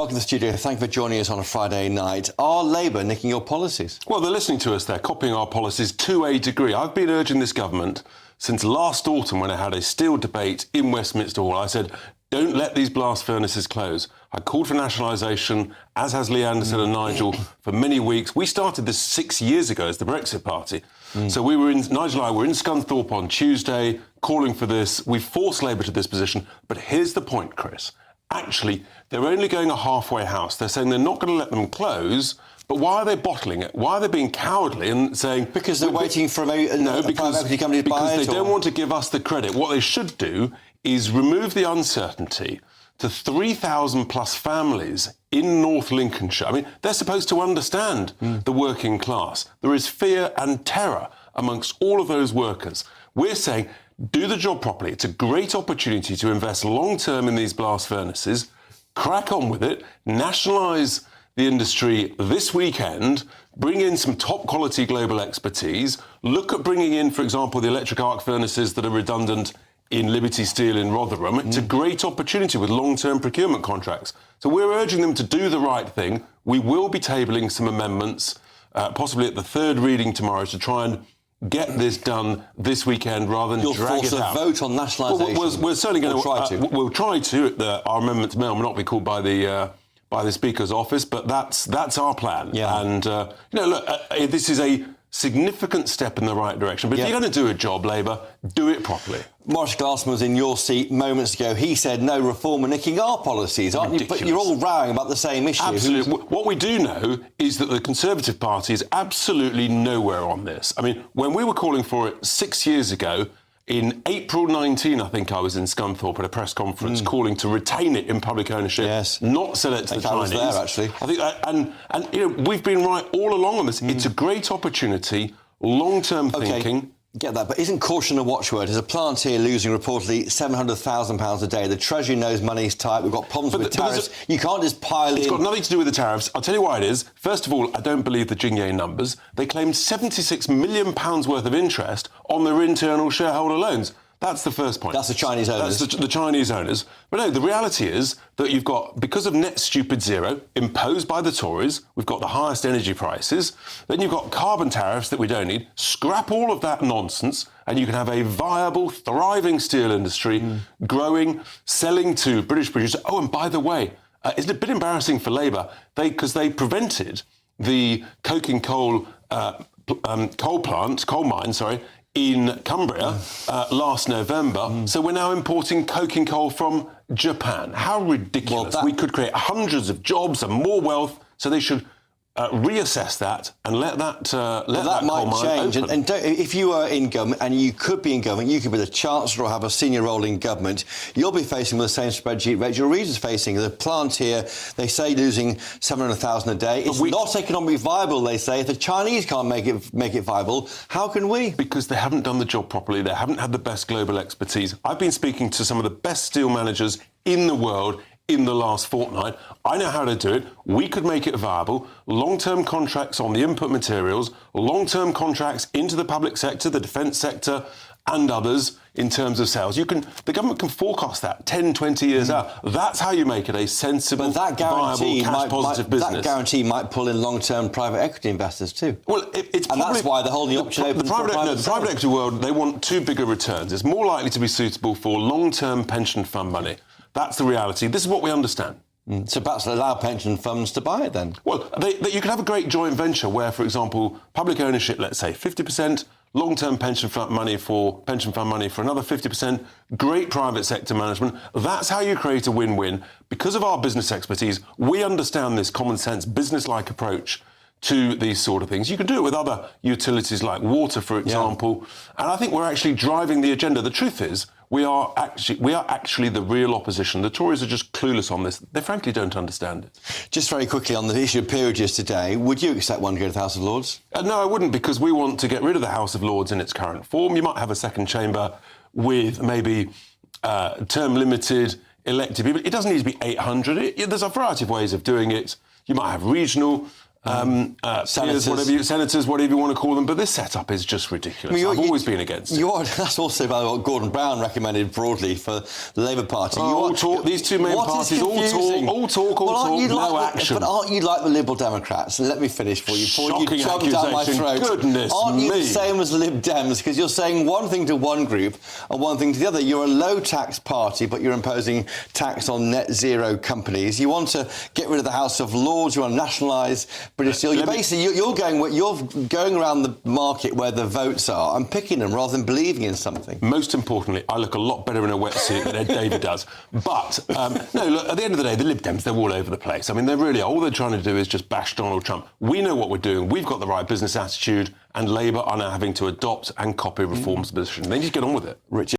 welcome to the studio. Thank you for joining us on a Friday night. Are Labour nicking your policies? Well, they're listening to us. They're copying our policies to a degree. I've been urging this government since last autumn when I had a steel debate in Westminster Hall. I said, don't let these blast furnaces close. I called for nationalisation, as has Lee Anderson and Nigel, for many weeks. We started this 6 years ago as the Brexit Party. So Nigel and I were in Scunthorpe on Tuesday calling for this. We forced Labour to this position. But here's the point, Chris. Actually, they're only going a halfway house. They're saying they're not going to let them close, but why are they bottling it? Why are they being cowardly and saying... Because they're waiting for a private equity company to buy it? Because they don't want to give us the credit. What they should do is remove the uncertainty to 3,000 plus families in North Lincolnshire. I mean, they're supposed to understand the working class. There is fear and terror amongst all of those workers. We're saying, do the job properly. It's a great opportunity to invest long-term in these blast furnaces, crack on with it, nationalise the industry this weekend, bring in some top-quality global expertise, look at bringing in, for example, the electric arc furnaces that are redundant in Liberty Steel in Rotherham. It's a great opportunity with long-term procurement contracts. So we're urging them to do the right thing. We will be tabling some amendments, possibly at the third reading tomorrow, to try and get this done this weekend rather than drag it out. You'll force a vote on nationalisation? Well, we're certainly going to... We'll try to. Our amendments may or may not be called by the Speaker's office, but that's our plan. Yeah. And, look, this is a significant step in the right direction. But if you're going to do a job, Labour, do it properly. Maurice Glassman was in your seat moments ago. He said no reform are nicking our policies, aren't you? But you're all rowing about the same issue. Absolutely. What we do know is that the Conservative Party is absolutely nowhere on this. I mean, when we were calling for it 6 years ago, in April 19, I think I was in Scunthorpe at a press conference calling to retain it in public ownership, not sell it to the Chinese. I was there, actually. I think, we've been right all along on this. It's a great opportunity, long-term thinking. Get that, but isn't caution a watchword? There's a plant here losing reportedly £700,000 a day. The Treasury knows money's tight. We've got problems with tariffs. You can't just pile in. It's got nothing to do with the tariffs. I'll tell you why it is. First of all, I don't believe the Jingye numbers. They claimed £76 million worth of interest on their internal shareholder loans. That's the first point. That's the Chinese owners. That's the Chinese owners. But no, the reality is that you've got, because of net stupid zero imposed by the Tories, we've got the highest energy prices. Then you've got carbon tariffs that we don't need. Scrap all of that nonsense and you can have a viable, thriving steel industry, growing, selling to British producers. Oh, and by the way, isn't it a bit embarrassing for Labour? Because they prevented the coking coal mine, in Cumbria last November. So we're now importing coking coal from Japan. How ridiculous. We could create hundreds of jobs and more wealth, so they should reassess that and let that might change. And if you are in government, and you could be in government, you could be the Chancellor or have a senior role in government, you'll be facing with the same spreadsheet Rachel Reeves is facing. The plant here, they say losing 700,000 a day. It's not economically viable, they say. If the Chinese can't make it viable, how can we? Because they haven't done the job properly. They haven't had the best global expertise. I've been speaking to some of the best steel managers in the world in the last fortnight. I know how to do it. We could make it viable. Long-term contracts on the input materials, long-term contracts into the public sector, the defence sector, and others in terms of sales. The government can forecast that 10, 20 years out. That's how you make it a sensible, viable, cash-positive business. That guarantee might pull in long-term private equity investors too. Well, that's why they're holding the option open for the private equity world, they want too bigger returns. It's more likely to be suitable for long-term pension fund money. That's the reality. This is what we understand. So perhaps allow pension funds to buy it then? Well, you could have a great joint venture where, for example, public ownership, let's say 50%, long-term pension fund money for another 50%, great private sector management. That's how you create a win-win. Because of our business expertise, we understand this common sense, business-like approach to these sort of things. You can do it with other utilities like water, for example. And I think we're actually driving the agenda. The truth is, we are actually the real opposition. The Tories are just clueless on this. They frankly don't understand it. Just very quickly on the issue of peerages today, would you accept one to go to the House of Lords? No, I wouldn't, because we want to get rid of the House of Lords in its current form. You might have a second chamber with maybe term-limited elected people. It doesn't need to be 800. There's a variety of ways of doing it. You might have regional senators, whatever you want to call them, but this setup is just ridiculous. I've always been against it. That's also about what Gordon Brown recommended broadly for the Labour Party. These two main parties, all talk, no action. But aren't you like the Liberal Democrats? And let me finish for you before you jump down my throat. Goodness aren't you me. the same as the Lib Dems? Because you're saying one thing to one group and one thing to the other. You're a low-tax party, but you're imposing tax on net zero companies. You want to get rid of the House of Lords. You want to nationalise British Steel. You're going around the market where the votes are and picking them rather than believing in something. Most importantly, I look a lot better in a wetsuit than Ed David does. But, no, look, at the end of the day, the Lib Dems, they're all over the place. I mean, they really are. All they're trying to do is just bash Donald Trump. We know what we're doing. We've got the right business attitude, and Labour are now having to adopt and copy Reform's position. They need to get on with it. Richard.